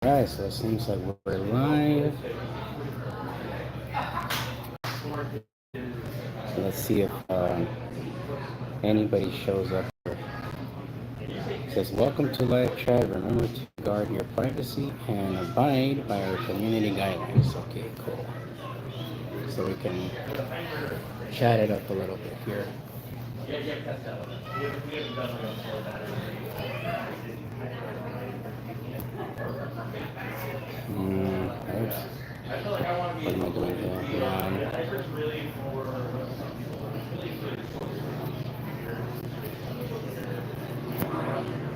Alright, so it seems like we're live. Let's see if anybody shows up here. It says, welcome to live chat. Remember to guard your privacy and abide by our community guidelines. Okay, cool. So we can chat it up a little bit here. Oops. What am I doing here?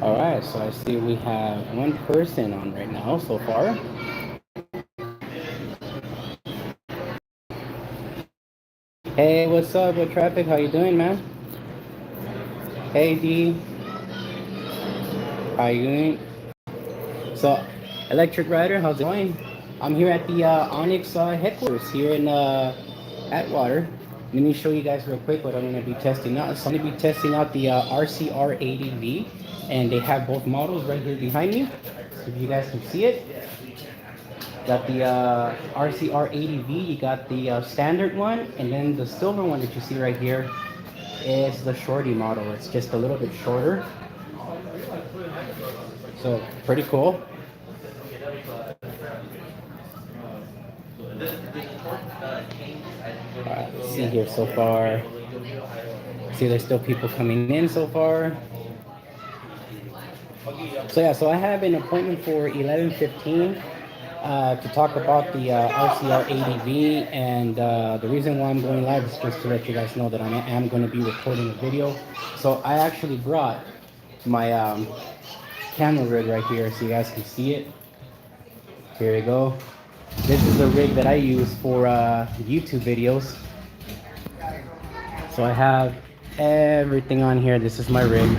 All right, so I see we have one person on right now so far. Hey, what's up with traffic? How you doing, man? Hey, D. How you doing? So, Electric Rider, how's it going? I'm here at the Onyx headquarters here in Atwater. Let me show you guys real quick what I'm going to be testing out. So I'm going to be testing out the RCR 80V, and they have both models right here behind me. So if you guys can see it. Got the RCR 80V, you got the standard one, and then the silver one that you see right here is the shorty model. It's just a little bit shorter. So pretty cool. Let's see here so far. See, there's still people coming in so far. So yeah, so I have an appointment for 11:15 to talk about the RCR 80V, and the reason why I'm going live is just to let you guys know that I am going to be recording a video. So I actually brought my camera rig right here so you guys can see it. Here we go. This is the rig that I use for YouTube videos. So I have everything on here. This is my rig.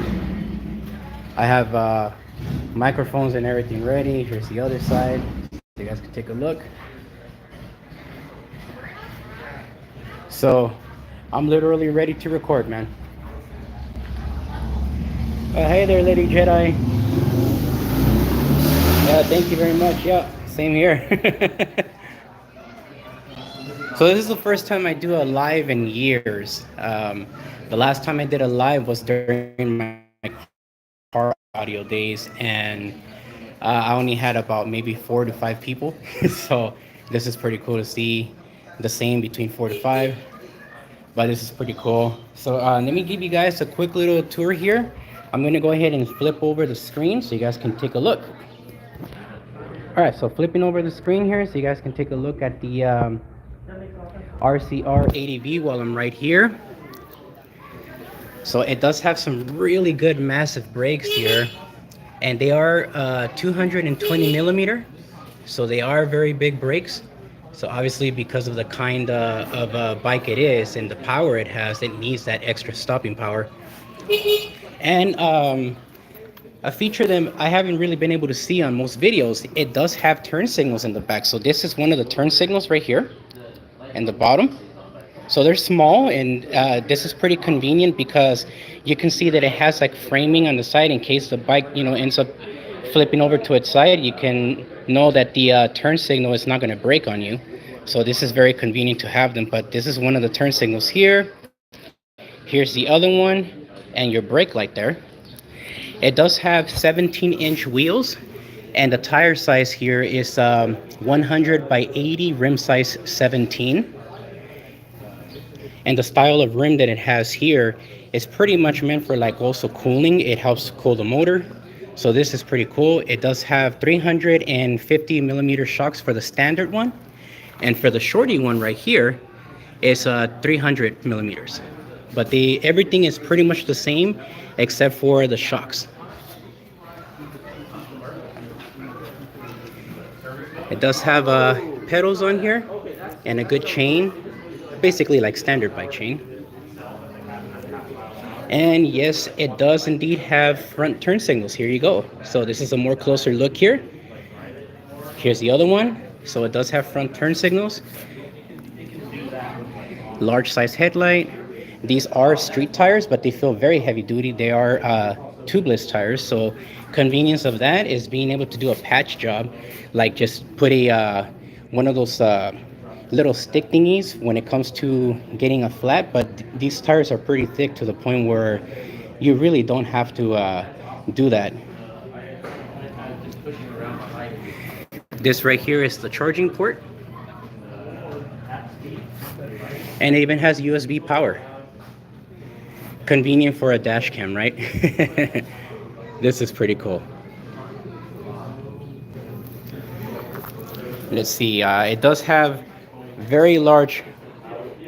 I have microphones and everything ready. Here's the other side. You guys can take a look. So I'm literally ready to record, man. Hey there, Lady Jedi. Yeah, thank you very much. Yeah, same here. So this is the first time I do a live in years. The last time I did a live was during my car audio days, and I only had about maybe 4 to 5 people. So this is pretty cool to see the same between 4 to 5. But this is pretty cool. So let me give you guys a quick little tour here. I'm going to go ahead and flip over the screen so you guys can take a look. All right, so flipping over the screen here so you guys can take a look at the RCR 80V while I'm right here. So it does have some really good massive brakes here, and they are 220 millimeter, so they are very big brakes. So obviously, because of the kind of bike it is and the power it has, it needs that extra stopping power. And a feature that I haven't really been able to see on most videos, it does have turn signals in the back. So this is one of the turn signals right here in the bottom. So they're small, and this is pretty convenient because you can see that it has like framing on the side in case the bike, ends up flipping over to its side. You can know that the turn signal is not going to break on you. So this is very convenient to have them. But this is one of the turn signals here. Here's the other one, and your brake light there. It does have 17-inch wheels, and the tire size here is 100 by 80, rim size 17. And the style of rim that it has here is pretty much meant for like also cooling. It helps cool the motor. So this is pretty cool. It does have 350 millimeter shocks for the standard one. And for the shorty one right here is 300 millimeters. But everything is pretty much the same except for the shocks. It does have pedals on here and a good chain. Basically like standard bike chain. And yes, it does indeed have front turn signals. Here you go. So this is a more closer look here. Here's the other one. So it does have front turn signals. Large size headlight. These are street tires, but they feel very heavy duty. They are tubeless tires. So convenience of that is being able to do a patch job, like just put a one of those little stick thingies when it comes to getting a flat. But these tires are pretty thick to the point where you really don't have to do that. This right here is the charging port, and it even has USB power. Convenient for a dash cam, right? This is pretty cool. Let's see, it does have very large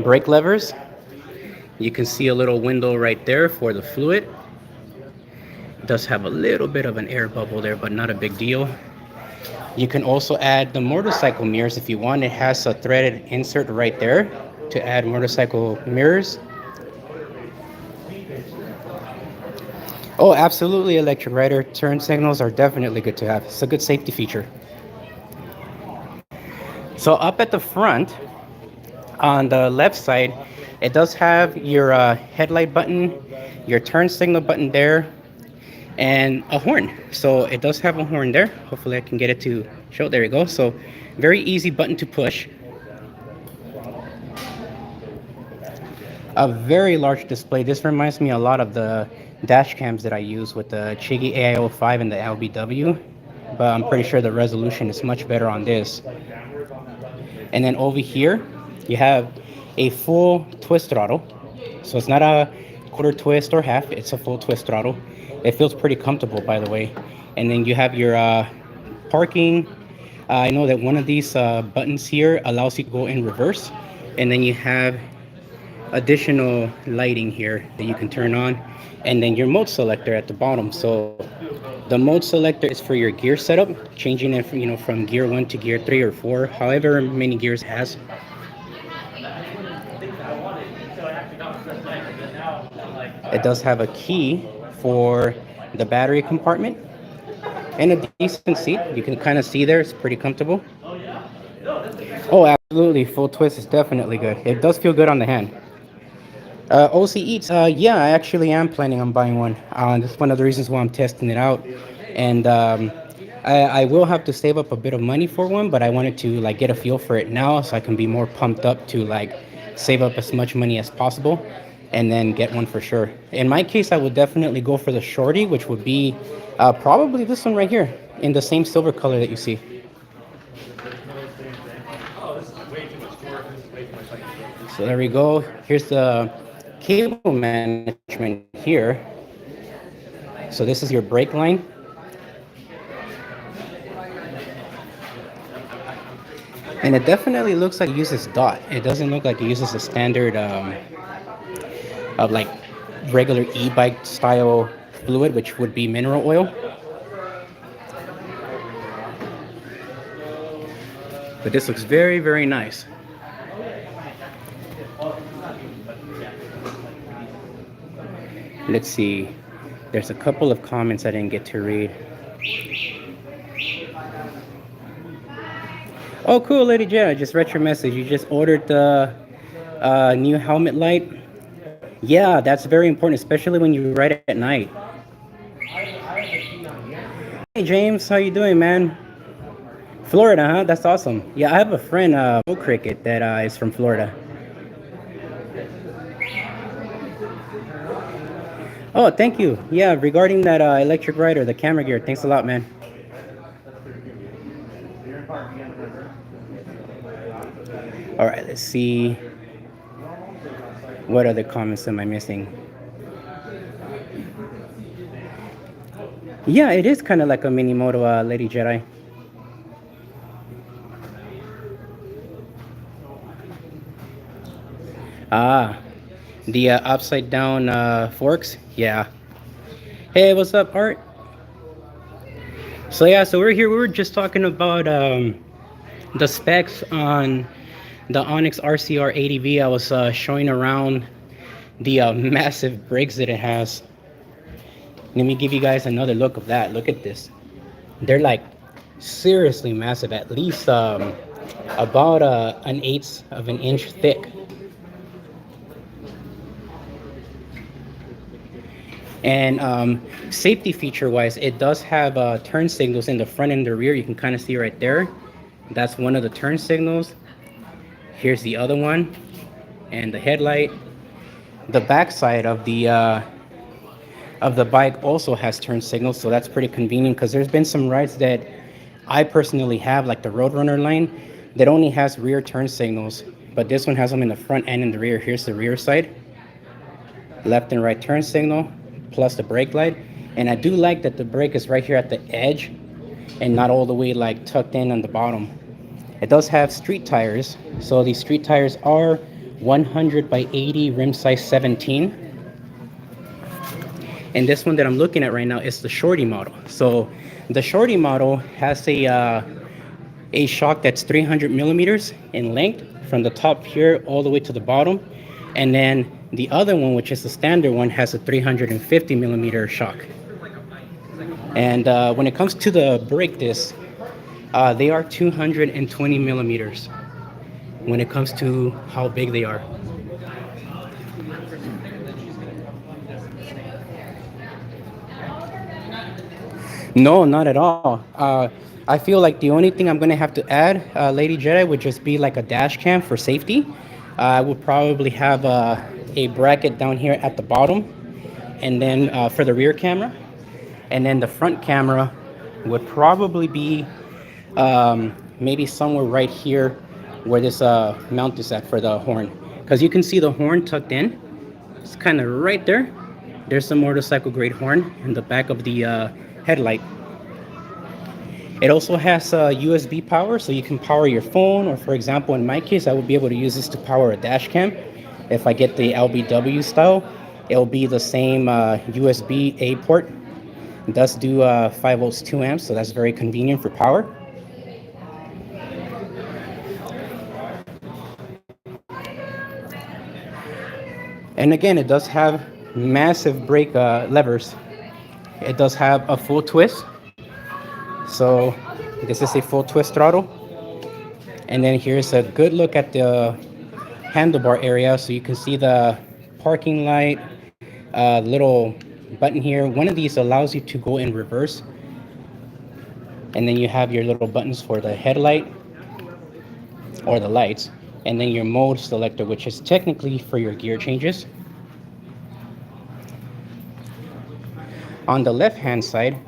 brake levers. You can see a little window right there for the fluid. It does have a little bit of an air bubble there, but not a big deal. You can also add the motorcycle mirrors if you want. It has a threaded insert right there to add motorcycle mirrors. Oh, absolutely, electric rider. Turn signals are definitely good to have. It's a good safety feature. So up at the front, on the left side, it does have your headlight button, your turn signal button there, and a horn. So it does have a horn there. Hopefully I can get it to show. There we go. So very easy button to push. A very large display. This reminds me a lot of the dash cams that I use with the Chigi AI05 and the LBW, but I'm pretty sure the resolution is much better on this. And then over here you have a full twist throttle, so it's not a quarter twist or half, it's a full twist throttle. It feels pretty comfortable, by the way. And then you have your parking. I know that one of these buttons here allows you to go in reverse, and then you have additional lighting here that you can turn on, and then your mode selector at the bottom. So the mode selector is for your gear setup, changing it from, from gear 1 to gear 3 or 4, however many gears it has. It does have a key for the battery compartment and a decent seat. You can kind of see there, it's pretty comfortable. Oh, absolutely, full twist is definitely good. It does feel good on the hand. OC Eats, yeah, I actually am planning on buying one. That's one of the reasons why I'm testing it out. And I will have to save up a bit of money for one, but I wanted to like get a feel for it now so I can be more pumped up to like save up as much money as possible and then get one for sure. In my case, I would definitely go for the shorty, which would be probably this one right here in the same silver color that you see. So there we go. Here's the cable management here. So this is your brake line. And it definitely looks like it uses DOT. It doesn't look like it uses a standard of like regular e-bike style fluid, which would be mineral oil. But this looks very, very nice. Let's see. There's a couple of comments I didn't get to read. Oh, cool, Lady J. I just read your message. You just ordered the new helmet light. Yeah, that's very important, especially when you ride at night. Hey, James, how you doing, man? Florida, huh? That's awesome. Yeah, I have a friend, Joe Cricket, that is from Florida. Oh, thank you. Yeah, regarding that electric rider, the camera gear. Thanks a lot, man. All right, let's see. What other comments am I missing? Yeah, it is kind of like a mini moto, Lady Jedi. Ah, the upside down forks. Yeah. Hey, what's up, Art? So yeah, so we're here. We were just talking about the specs on the Onyx RCR ADV. I was showing around the massive brakes that it has. Let me give you guys another look of that. Look at this. They're like seriously massive, at least about an eighth of an inch thick. And safety feature wise, it does have turn signals in the front and the rear. You can kind of see right there. That's one of the turn signals. Here's the other one, and the headlight. The back side of the bike also has turn signals, so that's pretty convenient because there's been some rides that I personally have, like the Roadrunner line, that only has rear turn signals, but this one has them in the front and in the rear. Here's the rear side, left and right turn signal, plus the brake light. And I do like that the brake is right here at the edge and not all the way like tucked in on the bottom. It does have street tires, so these street tires are 100 by 80, rim size 17. And this one that I'm looking at right now is the shorty model. So the shorty model has a shock that's 300 millimeters in length from the top here all the way to the bottom. And then the other one, which is the standard one, has a 350 millimeter shock. And when it comes to the brake discs, they are 220 millimeters when it comes to how big they are. No, not at all. I feel like the only thing I'm going to have to add, Lady Jedi, would just be like a dash cam for safety. I would probably have a bracket down here at the bottom, and then for the rear camera. And then the front camera would probably be maybe somewhere right here where this mount is at for the horn. Because you can see the horn tucked in. It's kind of right there. There's some motorcycle grade horn in the back of the headlight. It also has USB power, so you can power your phone, or for example, in my case, I would be able to use this to power a dash cam. If I get the LBW style, it'll be the same USB A port. It does do 5 volts 2 amps, so that's very convenient for power. And again, it does have massive brake levers. It does have a full twist. So this is a full twist throttle. And then here's a good look at the handlebar area. So you can see the parking light, little button here. One of these allows you to go in reverse. And then you have your little buttons for the headlight or the lights. And then your mode selector, which is technically for your gear changes. On the left hand side,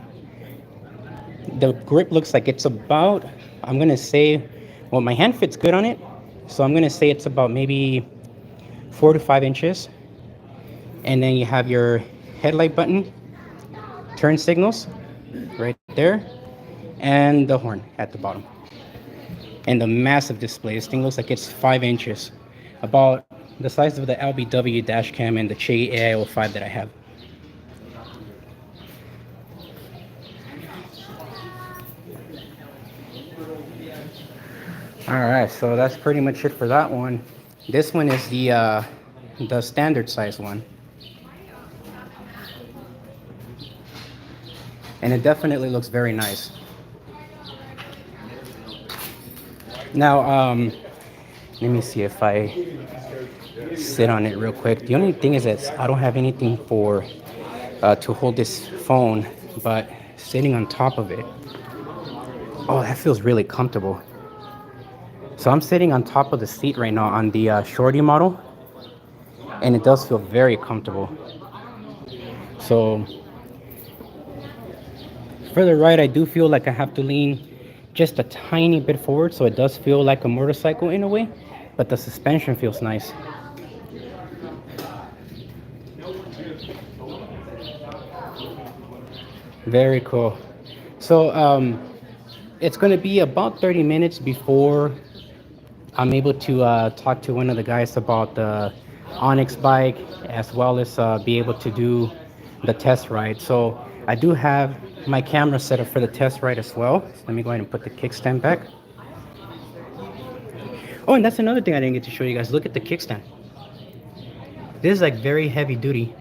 the grip looks like it's about, I'm gonna say, well, my hand fits good on it, so I'm gonna say it's about maybe 4 to 5 inches. And then you have your headlight button, turn signals right there, and the horn at the bottom. And the massive display. This thing looks like it's 5 inches, about the size of the LBW dash cam and the Che AI05 that I have. All right, so that's pretty much it for that one. This one is the standard size one, and it definitely looks very nice. Now, let me see if I sit on it real quick. The only thing is that I don't have anything for to hold this phone, but sitting on top of it, oh, that feels really comfortable. So I'm sitting on top of the seat right now on the shorty model, and it does feel very comfortable. So for the ride, I do feel like I have to lean just a tiny bit forward, so it does feel like a motorcycle in a way, but the suspension feels nice. Very cool. So it's going to be about 30 minutes before I'm able to talk to one of the guys about the Onyx bike, as well as be able to do the test ride. So I do have my camera set up for the test ride as well. So let me go ahead and put the kickstand back. Oh, and that's another thing I didn't get to show you guys. Look at the kickstand. This is like very heavy duty.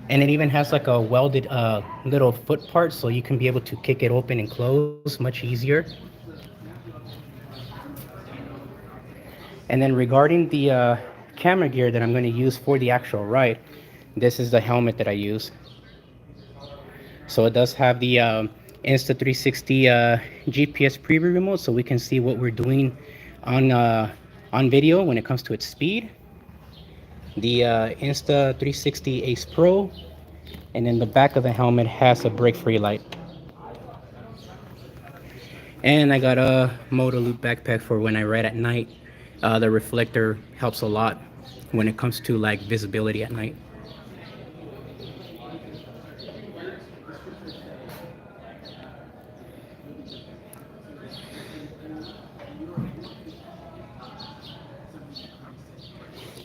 And it even has like a welded little foot part, so you can be able to kick it open and close much easier. And then regarding the camera gear that I'm going to use for the actual ride, this is the helmet that I use. So it does have the Insta360 GPS preview remote, so we can see what we're doing on video when it comes to its speed. The Insta360 Ace Pro, and then the back of the helmet has a brake-free light. And I got a Moto Loop backpack for when I ride at night. The reflector helps a lot when it comes to like visibility at night.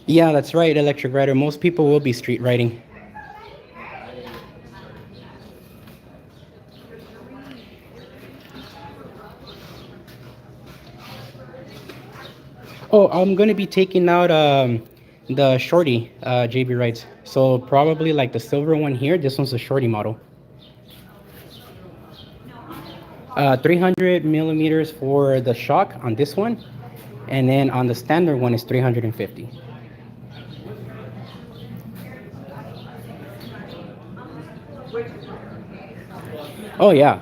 Yeah, that's right, electric rider. Most people will be street riding. Oh, I'm gonna be taking out the shorty JB rides. So probably like the silver one here. This one's a shorty model. 300 millimeters for the shock on this one, and then on the standard one is 350. Oh yeah.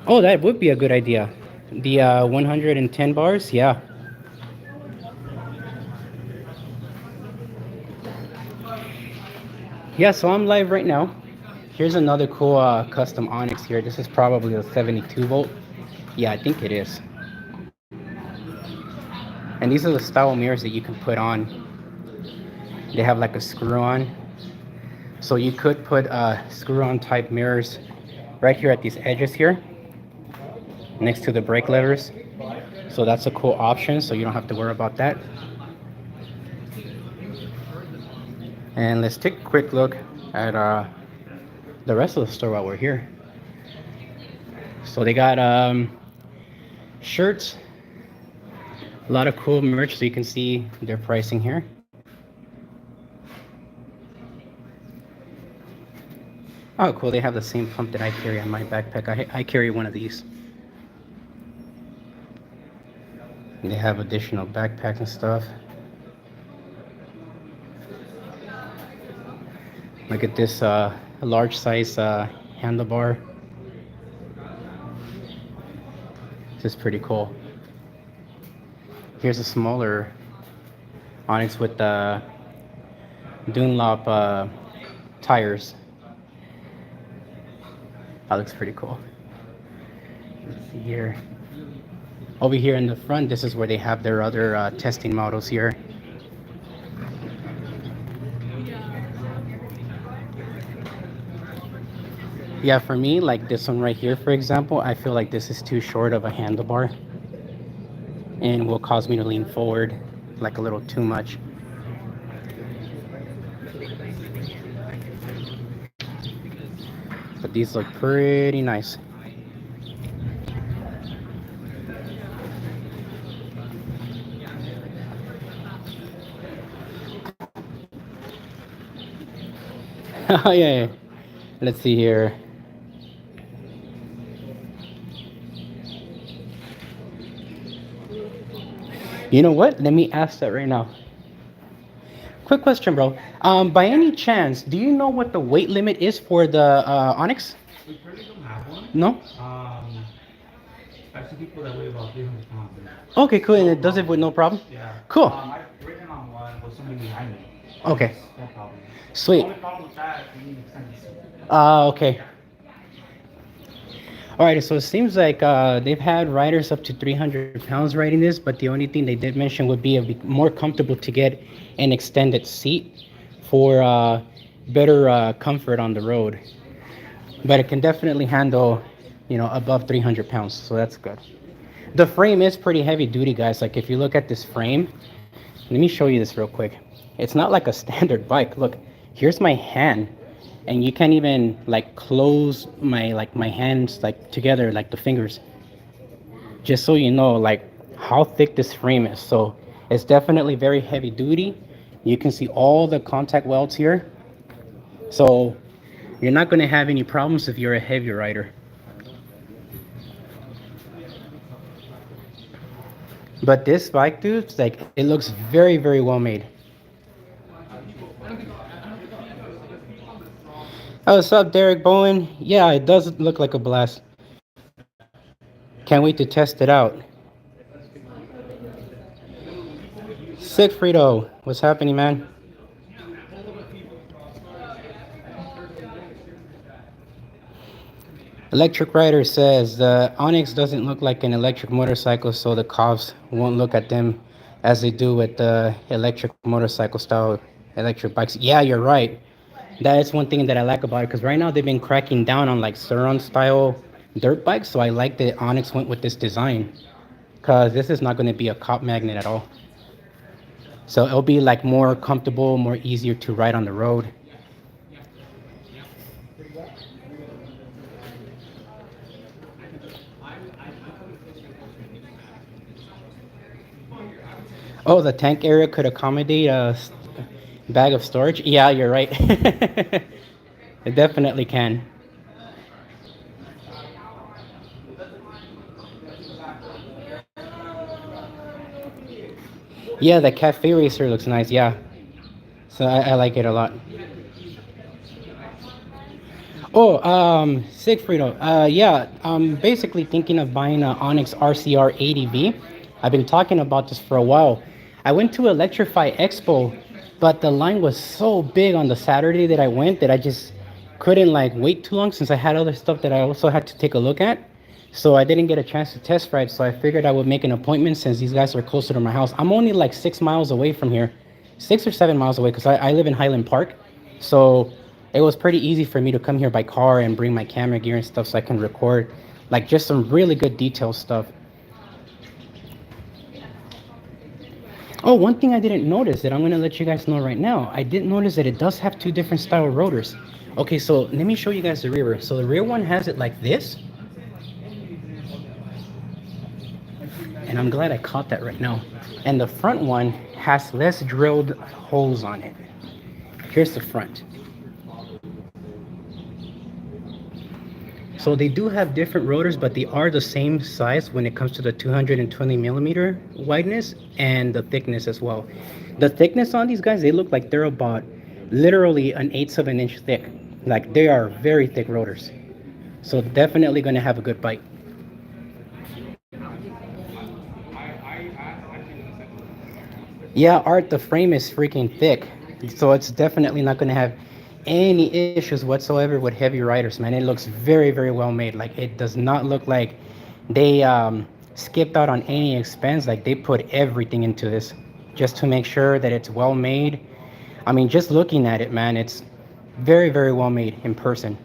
Oh, that would be a good idea. The 110 bars, yeah. Yeah, so I'm live right now. Here's another cool custom Onyx here. This is probably a 72 volt. Yeah, I think it is. And these are the style mirrors that you can put on. They have like a screw on. So you could put screw on type mirrors right here at these edges here, next to the brake levers. So that's a cool option, so you don't have to worry about that. And let's take a quick look at the rest of the store while we're here. So they got shirts, a lot of cool merch, so you can see their pricing here. Oh, cool, they have the same pump that I carry on my backpack. I carry one of these. And they have additional backpacks and stuff. Look at this large size handlebar. This is pretty cool. Here's a smaller Onyx with the Dunlop tires. That looks pretty cool. Let's see here. Over here in the front, this is where they have their other testing models here. Yeah, for me, like this one right here, for example, I feel like this is too short of a handlebar and will cause me to lean forward like a little too much. But these look pretty nice. Oh yeah, yeah. Let's see here. You know what? Let me ask that right now. Quick question, bro. By any chance, do you know what the weight limit is for the Onyx? We currently don't have one. No? I've seen people that weigh about 300 pounds. Okay, cool. And it does it with no problem? Yeah. Cool. I've ridden on one with somebody behind me. Okay. No problem. Sweet. The only problem with that is you need to extend the seat. Okay. All right, so it seems like they've had riders up to 300 pounds riding this, but the only thing they did mention would be more comfortable to get an extended seat for better comfort on the road. But it can definitely handle, you know, above 300 pounds, so that's good. The frame is pretty heavy duty, guys. Like if you look at this frame, let me show you this real quick. It's not like a standard bike. Look, here's my hand. And you can't even like close my hands like together, like the fingers, just so you know like how thick this frame is. So it's definitely very heavy duty. You can see all the contact welds here, so you're not going to have any problems if you're a heavy rider. But this bike, dude, it's like it looks very, very well made. Oh, what's up, Derek Bowen? Yeah, it does look like a blast. Can't wait to test it out. Sigfrido, what's happening, man? Electric Rider says the Onyx doesn't look like an electric motorcycle, so the cops won't look at them as they do with the electric motorcycle style electric bikes. Yeah, you're right. That is one thing that I like about it because right now they've been cracking down on like Suron style dirt bikes, so I like that Onyx went with this design because this is not going to be a cop magnet at all. So it'll be like more comfortable, more easier to ride on the road. Oh, the tank area could accommodate a bag of storage. Yeah, you're right. It definitely can. Yeah, the cafe racer looks nice. Yeah, so I like it a lot. Oh, Sigfrido. Yeah, I'm basically thinking of buying an Onyx RCR 80V. I've been talking about this for a while. I went to Electrify Expo, but the line was so big on the Saturday that I went that I just couldn't like wait too long since I had other stuff that I also had to take a look at. So I didn't get a chance to test ride. So I figured I would make an appointment since these guys are closer to my house. I'm only like 6 miles away from here, 6 or 7 miles away because I live in Highland Park. So it was pretty easy for me to come here by car and bring my camera gear and stuff so I can record like just some really good detail stuff. Oh, one thing I didn't notice that I'm gonna let you guys know right now. I didn't notice that it does have two different style rotors. Okay, so let me show you guys the rear. So the rear one has it like this, and I'm glad I caught that right now. And the front one has less drilled holes on it. Here's the front. So they do have different rotors, but they are the same size when it comes to the 220 millimeter wideness and the thickness as well. The thickness on these guys, they look like they're about literally an eighth of an inch thick. Like they are very thick rotors. So definitely going to have a good bite. Yeah, Art, the frame is freaking thick. So it's definitely not going to have any issues whatsoever with heavy riders, man. It looks very, very well made. Like it does not look like they skipped out on any expense. Like they put everything into this just to make sure that it's well made. I mean, just looking at it, man, it's very, very well made in person.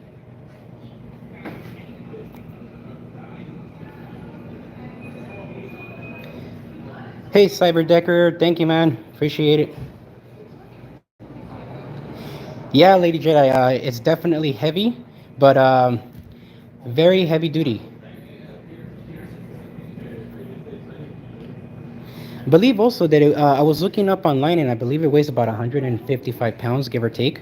Hey, Cyberdecker, thank you, man. Appreciate it. Yeah, Lady Jedi, it's definitely heavy, but very heavy duty. I believe also that I was looking up online and I believe it weighs about 155 pounds, give or take.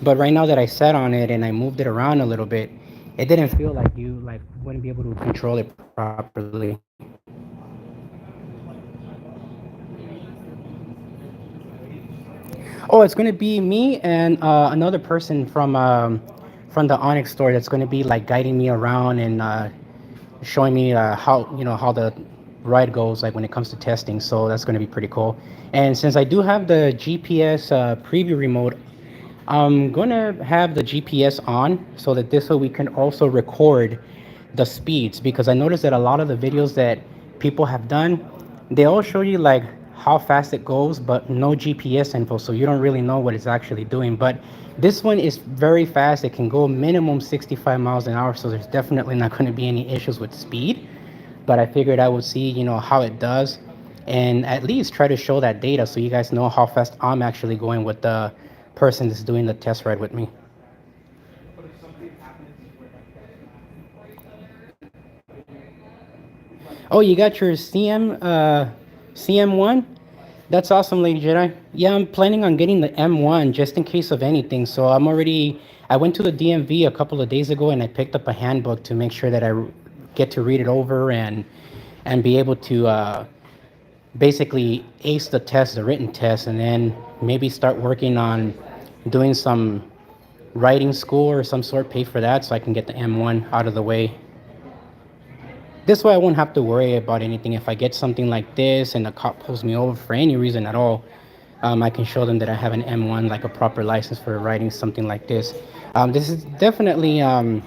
But right now that I sat on it and I moved it around a little bit, it didn't feel like you like wouldn't be able to control it properly. Oh, it's gonna be me and another person from the Onyx store that's gonna be like guiding me around and showing me how how the ride goes like when it comes to testing. So that's gonna be pretty cool. And since I do have the GPS preview remote, I'm gonna have the GPS on so that this way we can also record the speeds because I noticed that a lot of the videos that people have done, they all show you like how fast it goes, but no GPS info, so you don't really know what it's actually doing. But this one is very fast. It can go minimum 65 miles an hour, so there's definitely not going to be any issues with speed. But I figured I would see, how it does, and at least try to show that data so you guys know how fast I'm actually going with the person that's doing the test ride with me. Oh, you got your CM1? That's awesome, Lady Jedi. Yeah, I'm planning on getting the M1 just in case of anything. So I went to the DMV a couple of days ago and I picked up a handbook to make sure that I get to read it over and be able to basically ace the test, the written test, and then maybe start working on doing some writing school or some sort, pay for that so I can get the M1 out of the way. This way I won't have to worry about anything. If I get something like this and the cop pulls me over for any reason at all, I can show them that I have an M1, like a proper license for writing something like this. This is definitely, I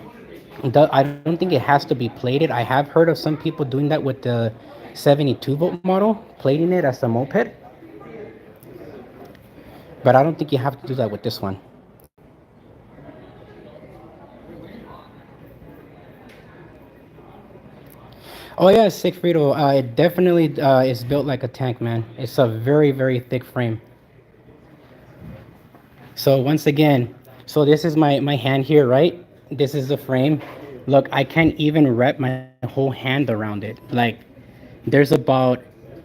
don't think it has to be plated. I have heard of some people doing that with the 72 volt model, plating it as a moped. But I don't think you have to do that with this one. Oh yeah, Sigfrido, it definitely is built like a tank, man. It's a very, very thick frame. So once again, so this is my hand here, right? This is the frame. Look, I can't even wrap my whole hand around it. Like, there's about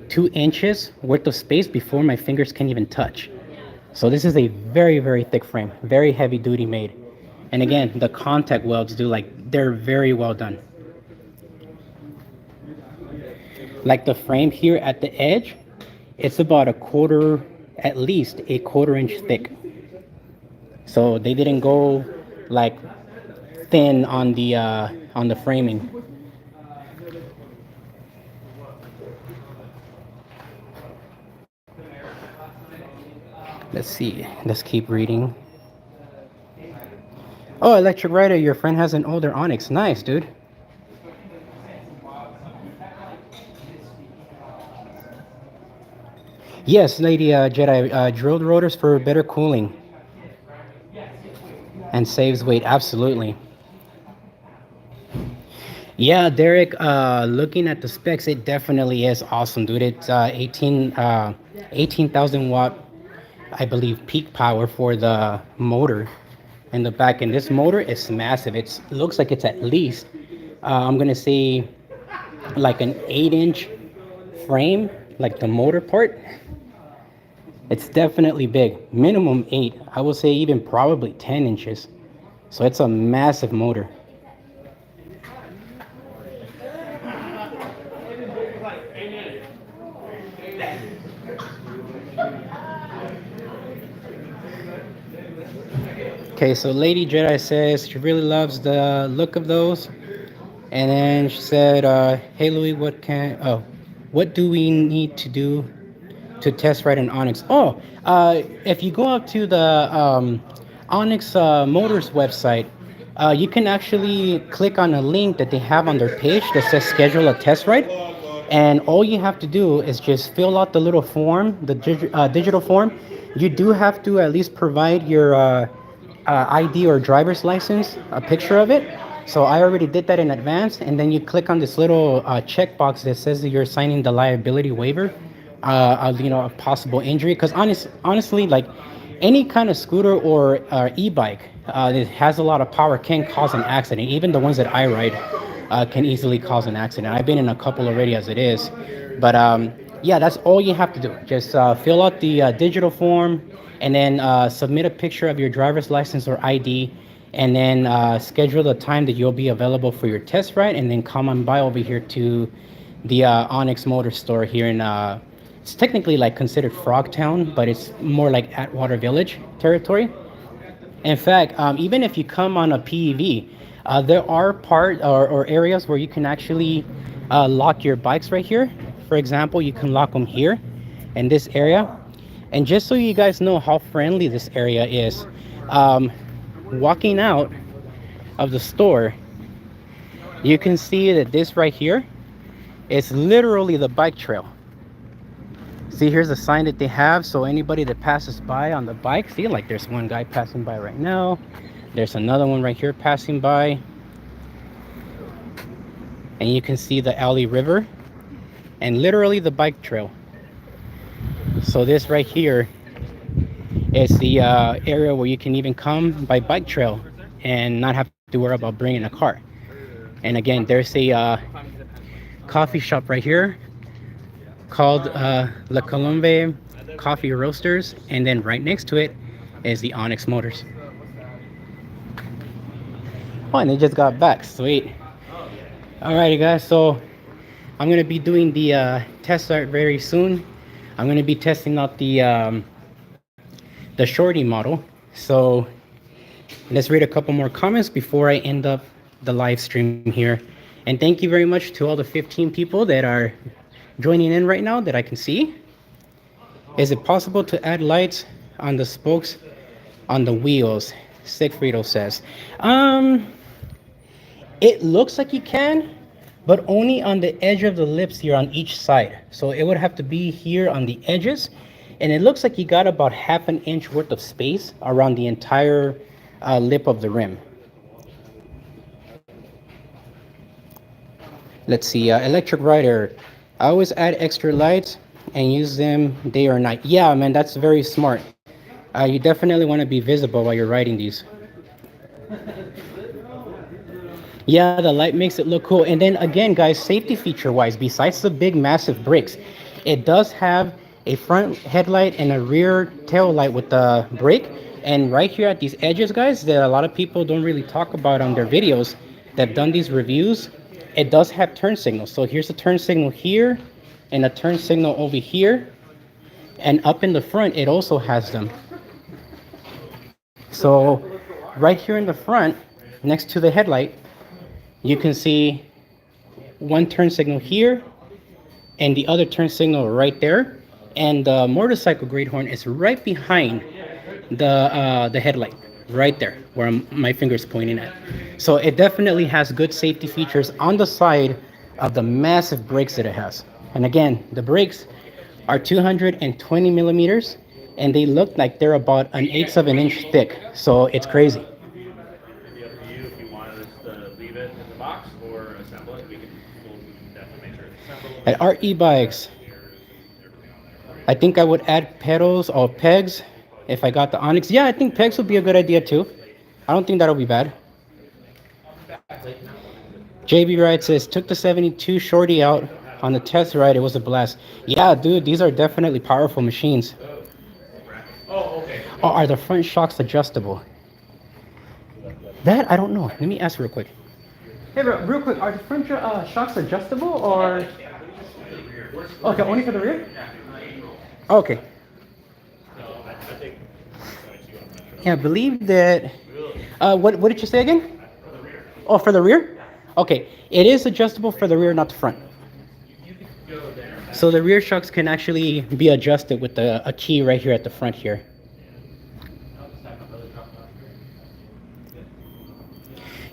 2 inches worth of space before my fingers can even touch. So this is a very, very thick frame, very heavy duty made. And again, the contact welds they're very well done. Like the frame here at the edge, it's about at least a 1/4 inch thick. So they didn't go like thin on the framing. Let's see. Let's keep reading. Oh, Electric Rider, your friend has an older Onyx. Nice, dude. Yes, Lady Jedi, drilled rotors for better cooling and saves weight. Absolutely. Yeah, Derek, looking at the specs, it definitely is awesome, dude. It's 18,000 watt, I believe, peak power for the motor in the back. And this motor is massive. It looks like it's at least, I'm going to say, like an 8-inch frame, like the motor part. It's definitely big, minimum 8. I will say even probably 10 inches. So it's a massive motor. Okay, so Lady Jedi says she really loves the look of those. And then she said, hey Louis, what do we need to do to test ride an Onyx? Oh, if you go out to the Onyx Motors website, you can actually click on a link that they have on their page that says schedule a test ride. And all you have to do is just fill out the little form, the digital form. You do have to at least provide your ID or driver's license, a picture of it. So I already did that in advance, and then you click on this little checkbox that says that you're signing the liability waiver of of possible injury. Because honestly, like any kind of scooter or e-bike that has a lot of power can cause an accident. Even the ones that I ride can easily cause an accident. I've been in a couple already as it is, but yeah, that's all you have to do. Just fill out the digital form, and then submit a picture of your driver's license or ID, and then schedule the time that you'll be available for your test ride, and then come on by over here to the Onyx Motor Store here in it's technically like considered Frogtown, but it's more like Atwater Village territory. In fact, even if you come on a PEV, there are or areas where you can actually lock your bikes right here. For example, you can lock them here in this area. And just so you guys know how friendly this area is, walking out of the store, you can see that this right here is literally the bike trail. See, here's a sign that they have, so anybody that passes by on the bike, see, like there's one guy passing by right now. There's another one right here passing by. And you can see the Alley River and literally the bike trail. So this right here is the area where you can even come by bike trail and not have to worry about bringing a car. And again, there's a coffee shop right here called La Colombe Coffee Roasters, and then right next to it is the Onyx Motors. Oh, and they just got back. Sweet. Alrighty, guys. So I'm gonna be doing the test art very soon. I'm gonna be testing out the shorty model. So let's read a couple more comments before I end up the live stream here. And thank you very much to all the 15 people that are joining in right now that I can see. Is it possible to add lights on the spokes on the wheels? Sigfrido says. It looks like you can, but only on the edge of the lips here on each side. So it would have to be here on the edges. And it looks like you got about half an inch worth of space around the entire lip of the rim. Let's see, electric rider. I always add extra lights and use them day or night. Yeah, man, that's very smart. You definitely want to be visible while you're riding these. Yeah, the light makes it look cool. And then again, guys, safety feature wise, besides the big massive brakes, it does have a front headlight and a rear tail light with the brake. And right here at these edges, guys, that a lot of people don't really talk about on their videos that have done these reviews, it does have turn signals. So here's a turn signal here and a turn signal over here. And up in the front, it also has them. So right here in the front, next to the headlight, you can see one turn signal here and the other turn signal right there. And the motorcycle grade horn is right behind the headlight, right there where my finger's pointing at. So it definitely has good safety features on the side of the massive brakes that it has. And again, the brakes are 220 millimeters and they look like they're about 1/8 of an inch thick. So it's crazy. At our ebikes, I think I would add pedals or pegs if I got the Onyx. Yeah, I think pegs would be a good idea too. I don't think that'll be bad. JB Wright says, took the 72 shorty out on the test ride. It was a blast. Yeah, dude, these are definitely powerful machines. Oh, are the front shocks adjustable? That, I don't know. Let me ask real quick. Hey, bro, real quick, are the front shocks adjustable or? Okay, only for the rear? Okay. Yeah, I believe that. What did you say again? Oh, for the rear? Okay, it is adjustable for the rear, not the front. So the rear shocks can actually be adjusted with a key right here at the front here.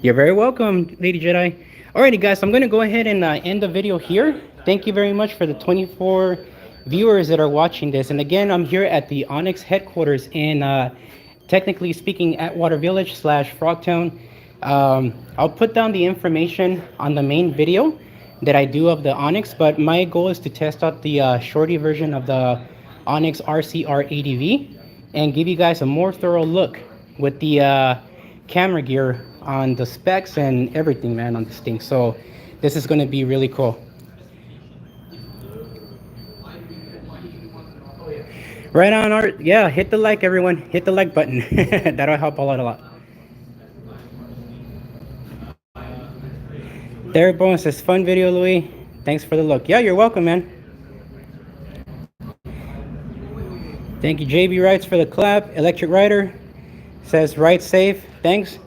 You're very welcome, Lady Jedi. Alrighty, guys, I'm going to go ahead and end the video here. Thank you very much for the 24 viewers that are watching this. And again, I'm here at the Onyx headquarters in, technically speaking, Atwater Village / Frogtown. I'll put down the information on the main video that I do of the Onyx, but my goal is to test out the shorty version of the Onyx RCR ADV and give you guys a more thorough look with the camera gear on the specs and everything, man, on this thing. So this is going to be really cool. Right on, Art. Yeah, hit the like, everyone. Hit the like button. That'll help a lot. Derek Bowen says, fun video, Louis. Thanks for the look. Yeah, you're welcome, man. Thank you, JB Wrights, for the clap. Electric Rider says, ride safe. Thanks.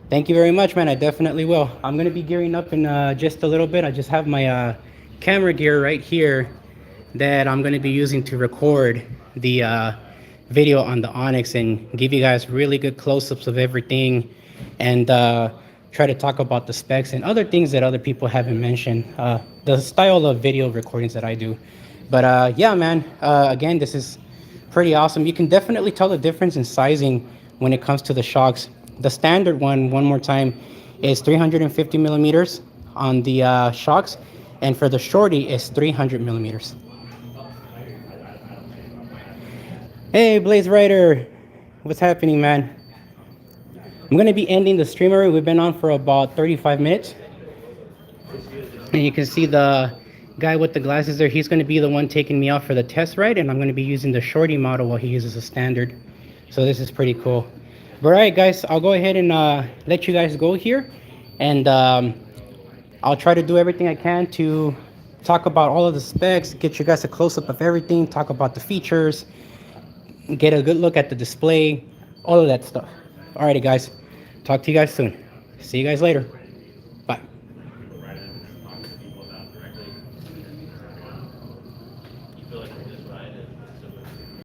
Thank you very much, man. I definitely will. I'm going to be gearing up in just a little bit. I just have my camera gear right here that I'm going to be using to record the video on the Onyx and give you guys really good close-ups of everything and try to talk about the specs and other things that other people haven't mentioned, the style of video recordings that I do. But yeah, man, again, this is pretty awesome. You can definitely tell the difference in sizing when it comes to the shocks. The standard one more time, is 350 millimeters on the shocks, and for the shorty, is 300 millimeters. Hey, Blaze Rider, what's happening, man? I'm gonna be ending the stream already. We've been on for about 35 minutes. And you can see the guy with the glasses there. He's gonna be the one taking me out for the test ride, and I'm gonna be using the shorty model while he uses a standard. So this is pretty cool. But all right, guys, I'll go ahead and let you guys go here. And I'll try to do everything I can to talk about all of the specs, get you guys a close-up of everything, talk about the features, get a good look at the display, all of that stuff. Alrighty, guys. Talk to you guys soon. See you guys later. Bye. People right in, talk to people about directly. You feel like